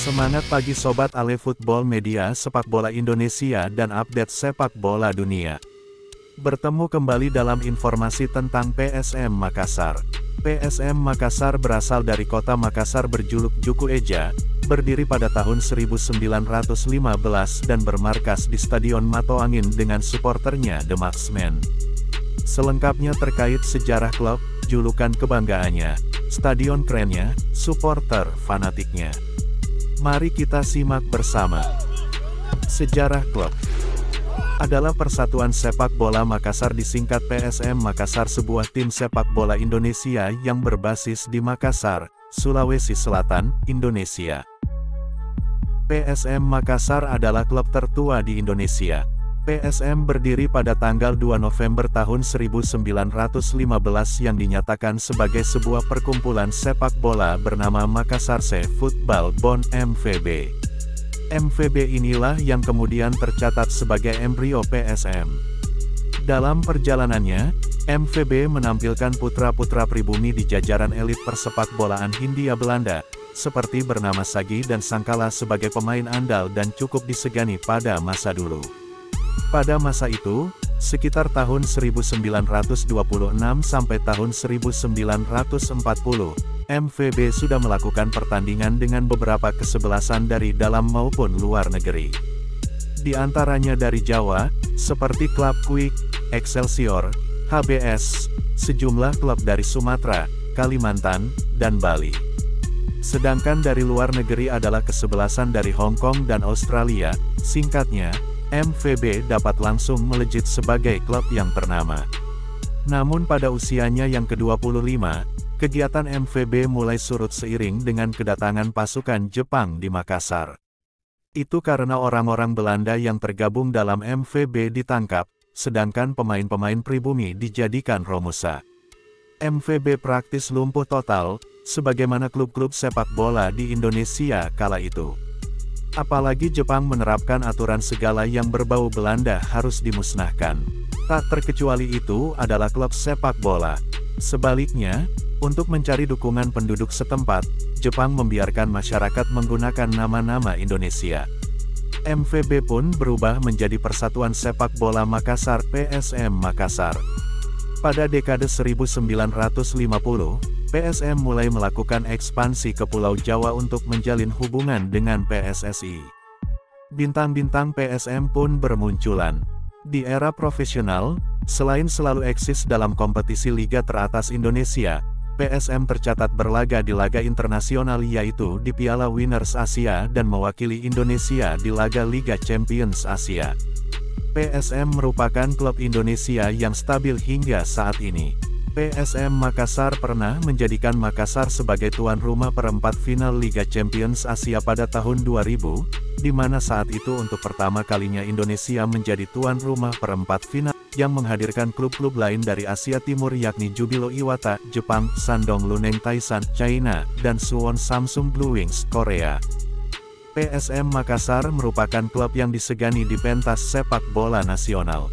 Semangat pagi Sobat Ale Football Media Sepak Bola Indonesia dan update sepak bola dunia. Bertemu kembali dalam informasi tentang PSM Makassar. PSM Makassar berasal dari kota Makassar berjuluk Juku Eja, berdiri pada tahun 1915 dan bermarkas di Stadion Mato Angin dengan suporternya The Marksmen. Selengkapnya terkait sejarah klub, julukan kebanggaannya, stadion kerennya, supporter fanatiknya. Mari kita simak bersama. Sejarah klub adalah Persatuan Sepak Bola Makassar disingkat PSM Makassar, sebuah tim sepak bola Indonesia yang berbasis di Makassar, Sulawesi Selatan, Indonesia. PSM Makassar adalah klub tertua di Indonesia. PSM berdiri pada tanggal 2 November tahun 1915 yang dinyatakan sebagai sebuah perkumpulan sepak bola bernama Makassarse Football Bond MVB. MVB inilah yang kemudian tercatat sebagai embrio PSM. Dalam perjalanannya, MVB menampilkan putra-putra pribumi di jajaran elit persepak bolaan Hindia Belanda, seperti bernama Sagi dan Sangkala sebagai pemain andal dan cukup disegani pada masa dulu. Pada masa itu, sekitar tahun 1926 sampai tahun 1940, MVB sudah melakukan pertandingan dengan beberapa kesebelasan dari dalam maupun luar negeri. Di antaranya dari Jawa, seperti klub Quick, Excelsior, HBS, sejumlah klub dari Sumatera, Kalimantan, dan Bali. Sedangkan dari luar negeri adalah kesebelasan dari Hong Kong dan Australia, singkatnya, MVB dapat langsung melejit sebagai klub yang ternama. Namun pada usianya yang ke-25, kegiatan MVB mulai surut seiring dengan kedatangan pasukan Jepang di Makassar. Itu karena orang-orang Belanda yang tergabung dalam MVB ditangkap, sedangkan pemain-pemain pribumi dijadikan romusa. MVB praktis lumpuh total, sebagaimana klub-klub sepak bola di Indonesia kala itu. Apalagi Jepang menerapkan aturan segala yang berbau Belanda harus dimusnahkan. Tak terkecuali itu adalah klub sepak bola. Sebaliknya, untuk mencari dukungan penduduk setempat, Jepang membiarkan masyarakat menggunakan nama-nama Indonesia. MVB pun berubah menjadi Persatuan Sepak Bola Makassar PSM Makassar. Pada dekade 1950, PSM mulai melakukan ekspansi ke Pulau Jawa untuk menjalin hubungan dengan PSSI. Bintang-bintang PSM pun bermunculan. Di era profesional, selain selalu eksis dalam kompetisi liga teratas Indonesia, PSM tercatat berlaga di laga internasional yaitu di Piala Winners Asia dan mewakili Indonesia di laga Liga Champions Asia. PSM merupakan klub Indonesia yang stabil hingga saat ini. PSM Makassar pernah menjadikan Makassar sebagai tuan rumah perempat final Liga Champions Asia pada tahun 2000, di mana saat itu untuk pertama kalinya Indonesia menjadi tuan rumah perempat final, yang menghadirkan klub-klub lain dari Asia Timur yakni Jubilo Iwata, Jepang, Shandong Luneng Taishan, China, dan Suwon Samsung Blue Wings, Korea. PSM Makassar merupakan klub yang disegani di pentas sepak bola nasional.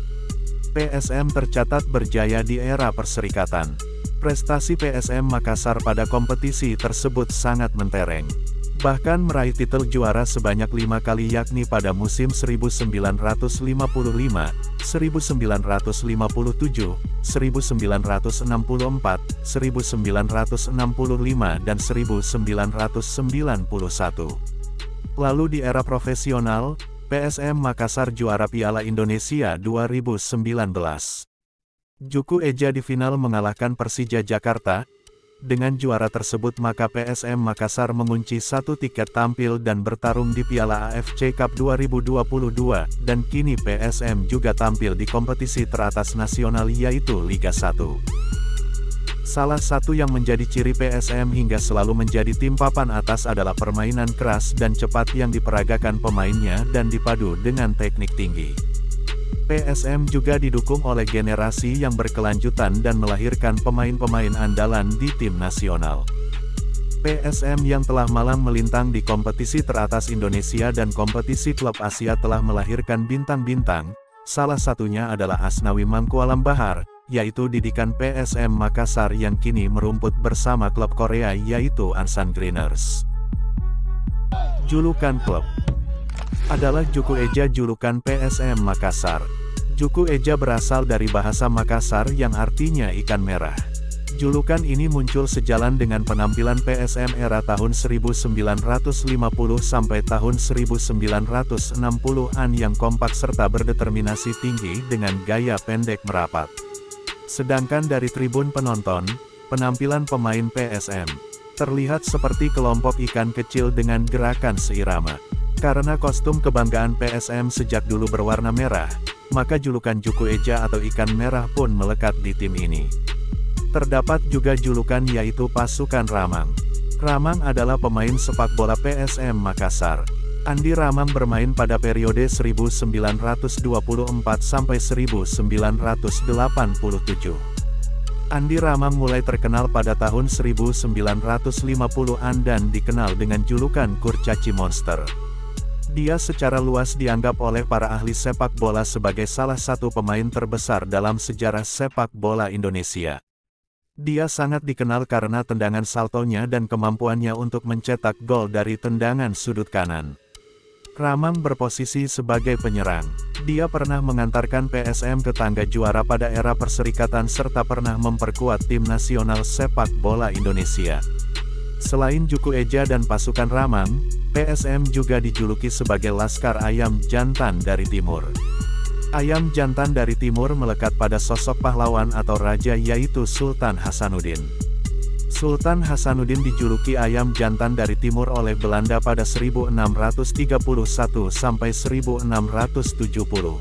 PSM tercatat berjaya di era perserikatan. Prestasi PSM Makassar pada kompetisi tersebut sangat mentereng. Bahkan meraih titel juara sebanyak 5 kali yakni pada musim 1955, 1957, 1964, 1965 dan 1991. Lalu di era profesional, PSM Makassar juara Piala Indonesia 2019. Juku Eja di final mengalahkan Persija Jakarta. Dengan juara tersebut maka PSM Makassar mengunci satu tiket tampil dan bertarung di Piala AFC Cup 2022, dan kini PSM juga tampil di kompetisi teratas nasional yaitu Liga 1. Salah satu yang menjadi ciri PSM hingga selalu menjadi tim papan atas adalah permainan keras dan cepat yang diperagakan pemainnya dan dipadu dengan teknik tinggi. PSM juga didukung oleh generasi yang berkelanjutan dan melahirkan pemain-pemain andalan di tim nasional. PSM yang telah malang melintang di kompetisi teratas Indonesia dan kompetisi klub Asia telah melahirkan bintang-bintang, salah satunya adalah Asnawi Mangkualam Bahar, yaitu didikan PSM Makassar yang kini merumput bersama klub Korea yaitu Ansan Greeners. Julukan klub adalah Juku Eja. Julukan PSM Makassar. Juku Eja berasal dari bahasa Makassar yang artinya ikan merah. Julukan ini muncul sejalan dengan penampilan PSM era tahun 1950 sampai tahun 1960-an yang kompak serta berdeterminasi tinggi dengan gaya pendek merapat. Sedangkan dari tribun penonton, penampilan pemain PSM terlihat seperti kelompok ikan kecil dengan gerakan seirama. Karena kostum kebanggaan PSM sejak dulu berwarna merah, maka julukan Juku Eja atau ikan merah pun melekat di tim ini. Terdapat juga julukan yaitu Pasukan Ramang. Ramang adalah pemain sepak bola PSM Makassar. Andi Ramang bermain pada periode 1924 sampai 1987. Andi Ramang mulai terkenal pada tahun 1950-an dan dikenal dengan julukan Kurcaci Monster. Dia secara luas dianggap oleh para ahli sepak bola sebagai salah satu pemain terbesar dalam sejarah sepak bola Indonesia. Dia sangat dikenal karena tendangan saltonya dan kemampuannya untuk mencetak gol dari tendangan sudut kanan. Ramang berposisi sebagai penyerang. Dia pernah mengantarkan PSM ke tangga juara pada era Perserikatan serta pernah memperkuat tim nasional sepak bola Indonesia. Selain Juku Eja dan Pasukan Ramang, PSM juga dijuluki sebagai Laskar Ayam Jantan dari Timur. Ayam Jantan dari Timur melekat pada sosok pahlawan atau raja yaitu Sultan Hasanuddin. Sultan Hasanuddin dijuluki Ayam Jantan dari Timur oleh Belanda pada 1631 sampai 1670.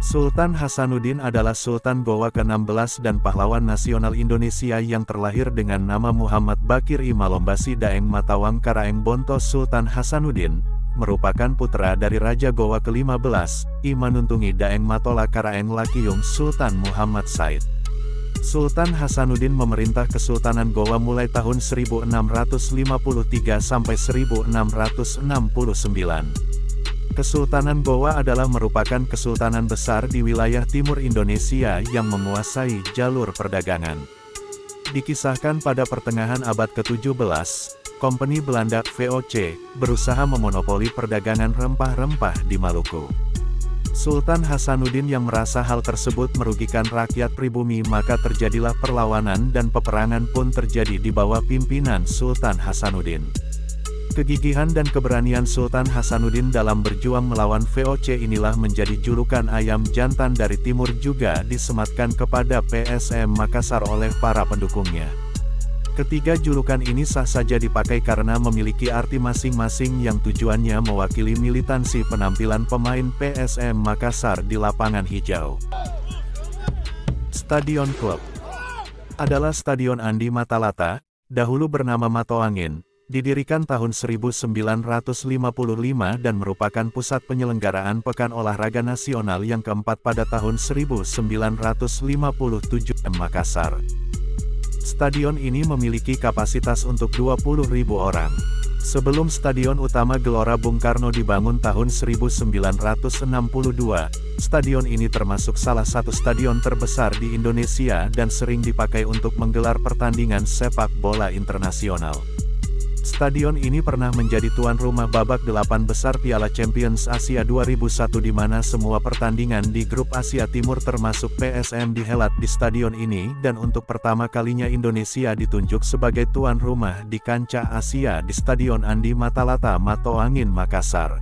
Sultan Hasanuddin adalah Sultan Gowa ke-16 dan pahlawan nasional Indonesia yang terlahir dengan nama Muhammad Bakir I Malombasi Daeng Matawang Karaeng Bonto. Sultan Hasanuddin merupakan putra dari Raja Gowa ke-15, I Manuntungi Daeng Matola Karaeng Lakiyung Sultan Muhammad Said. Sultan Hasanuddin memerintah Kesultanan Gowa mulai tahun 1653 sampai 1669. Kesultanan Gowa adalah merupakan kesultanan besar di wilayah timur Indonesia yang menguasai jalur perdagangan. Dikisahkan pada pertengahan abad ke-17, Kompeni Belanda VOC berusaha memonopoli perdagangan rempah-rempah di Maluku. Sultan Hasanuddin yang merasa hal tersebut merugikan rakyat pribumi, maka terjadilah perlawanan dan peperangan pun terjadi di bawah pimpinan Sultan Hasanuddin. Kegigihan dan keberanian Sultan Hasanuddin dalam berjuang melawan VOC inilah menjadi julukan Ayam Jantan dari Timur, juga disematkan kepada PSM Makassar oleh para pendukungnya. Ketiga julukan ini sah saja dipakai karena memiliki arti masing-masing yang tujuannya mewakili militansi penampilan pemain PSM Makassar di lapangan hijau. Stadion Klub adalah Stadion Andi Matalata, dahulu bernama Matoangin, didirikan tahun 1955 dan merupakan pusat penyelenggaraan Pekan Olahraga Nasional yang keempat pada tahun 1957 Makassar. Stadion ini memiliki kapasitas untuk 20.000 orang. Sebelum Stadion Utama Gelora Bung Karno dibangun tahun 1962, stadion ini termasuk salah satu stadion terbesar di Indonesia dan sering dipakai untuk menggelar pertandingan sepak bola internasional. Stadion ini pernah menjadi tuan rumah babak 8 besar Piala Champions Asia 2001 di mana semua pertandingan di grup Asia Timur termasuk PSM dihelat di stadion ini, dan untuk pertama kalinya Indonesia ditunjuk sebagai tuan rumah di kancah Asia di Stadion Andi Matalata Matoangin Makassar.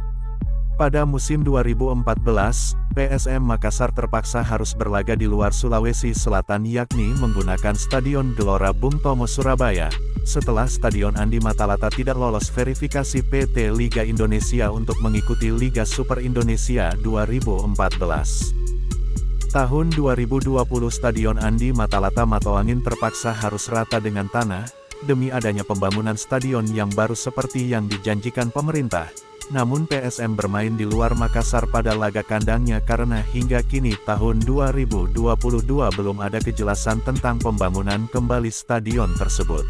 Pada musim 2014, PSM Makassar terpaksa harus berlaga di luar Sulawesi Selatan yakni menggunakan Stadion Gelora Bung Tomo Surabaya, setelah Stadion Andi Matalata tidak lolos verifikasi PT Liga Indonesia untuk mengikuti Liga Super Indonesia 2014. Tahun 2020 Stadion Andi Matalata Matoangin terpaksa harus rata dengan tanah, demi adanya pembangunan stadion yang baru seperti yang dijanjikan pemerintah. Namun PSM bermain di luar Makassar pada laga kandangnya karena hingga kini tahun 2022 belum ada kejelasan tentang pembangunan kembali stadion tersebut.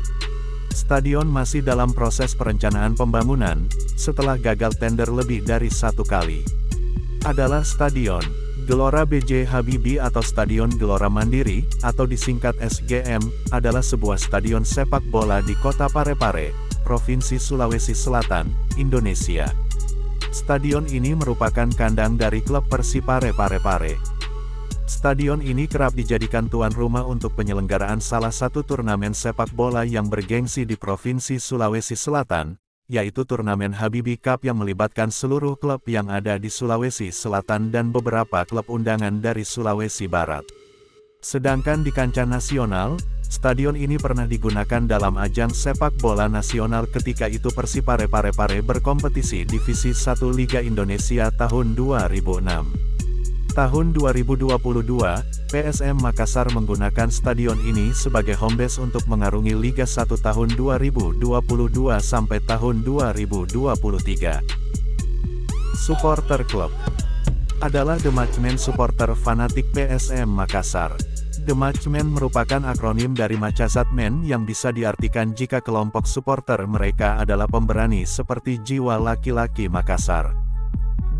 Stadion masih dalam proses perencanaan pembangunan, setelah gagal tender lebih dari 1 kali. Adalah Stadion Gelora B.J. Habibie atau Stadion Gelora Mandiri, atau disingkat SGM, adalah sebuah stadion sepak bola di kota Parepare, Provinsi Sulawesi Selatan, Indonesia. Stadion ini merupakan kandang dari klub Persipare Parepare. Stadion ini kerap dijadikan tuan rumah untuk penyelenggaraan salah satu turnamen sepak bola yang bergengsi di Provinsi Sulawesi Selatan, yaitu turnamen Habibie Cup yang melibatkan seluruh klub yang ada di Sulawesi Selatan dan beberapa klub undangan dari Sulawesi Barat. Sedangkan di kancah nasional, stadion ini pernah digunakan dalam ajang sepak bola nasional ketika itu Persipare Parepare berkompetisi Divisi 1 Liga Indonesia tahun 2006. Tahun 2022, PSM Makassar menggunakan stadion ini sebagai home base untuk mengarungi Liga 1 tahun 2022 sampai tahun 2023. Supporter klub adalah The Matchmen supporter fanatik PSM Makassar. The Matchmen merupakan akronim dari Makassar Men yang bisa diartikan jika kelompok supporter mereka adalah pemberani seperti jiwa laki-laki Makassar.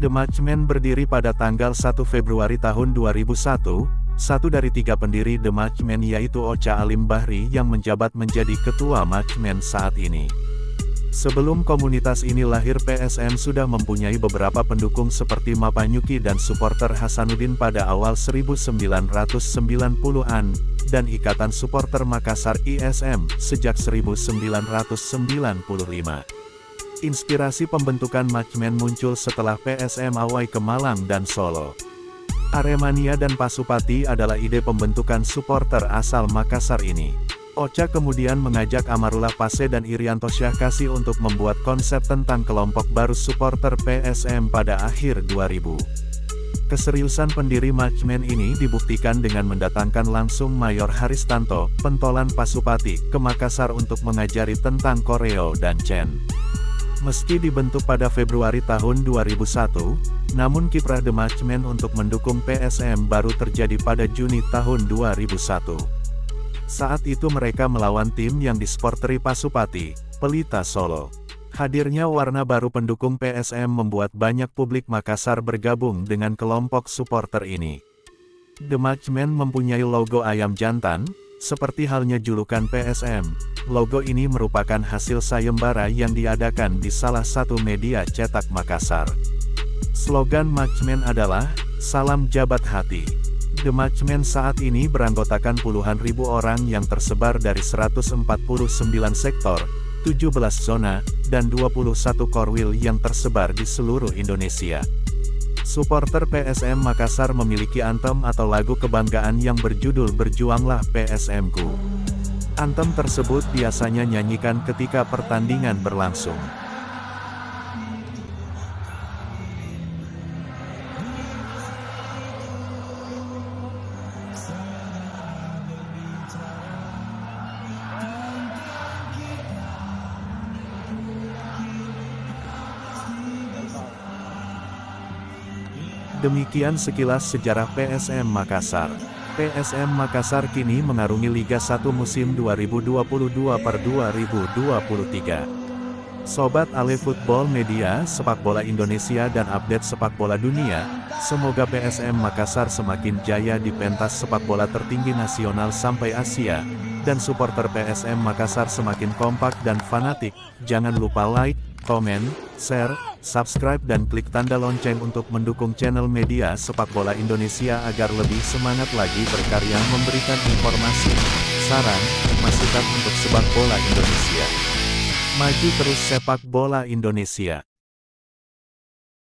The Matchmen berdiri pada tanggal 1 Februari tahun 2001, satu dari 3 pendiri The Matchmen yaitu Ocha Alim Bahri yang menjabat menjadi ketua Matchmen saat ini. Sebelum komunitas ini lahir PSM sudah mempunyai beberapa pendukung seperti Mapanyuki dan supporter Hasanuddin pada awal 1990-an, dan Ikatan Supporter Makassar ISM sejak 1995. Inspirasi pembentukan Matchmen muncul setelah PSM awai ke Malang dan Solo. Aremania dan Pasupati adalah ide pembentukan supporter asal Makassar ini. Ocha kemudian mengajak Amarullah Pase dan Irianto Syahkasi untuk membuat konsep tentang kelompok baru supporter PSM pada akhir 2000. Keseriusan pendiri Matchmen ini dibuktikan dengan mendatangkan langsung Mayor Haristanto, pentolan Pasupati, ke Makassar untuk mengajari tentang koreo dan Chen. Meski dibentuk pada Februari tahun 2001, namun kiprah The Matchmen untuk mendukung PSM baru terjadi pada Juni tahun 2001. Saat itu mereka melawan tim yang disporteri Pasupati, Pelita Solo. Hadirnya warna baru pendukung PSM membuat banyak publik Makassar bergabung dengan kelompok supporter ini. The Matchmen mempunyai logo ayam jantan, seperti halnya julukan PSM. Logo ini merupakan hasil sayembara yang diadakan di salah satu media cetak Makassar. Slogan Matchmen adalah, "Salam Jabat Hati". The Matchmen saat ini beranggotakan puluhan ribu orang yang tersebar dari 149 sektor, 17 zona, dan 21 korwil yang tersebar di seluruh Indonesia. Supporter PSM Makassar memiliki anthem atau lagu kebanggaan yang berjudul Berjuanglah PSM-ku. Anthem tersebut biasanya nyanyikan ketika pertandingan berlangsung. Demikian sekilas sejarah PSM Makassar. PSM Makassar kini mengarungi Liga 1 musim 2022/2023. Sobat Ale Football Media, sepak bola Indonesia dan update sepak bola dunia, semoga PSM Makassar semakin jaya di pentas sepak bola tertinggi nasional sampai Asia, dan supporter PSM Makassar semakin kompak dan fanatik. Jangan lupa like, komen, share, subscribe dan klik tanda lonceng untuk mendukung channel media sepak bola Indonesia agar lebih semangat lagi berkarya memberikan informasi, saran, masukan untuk sepak bola Indonesia. Maju terus sepak bola Indonesia.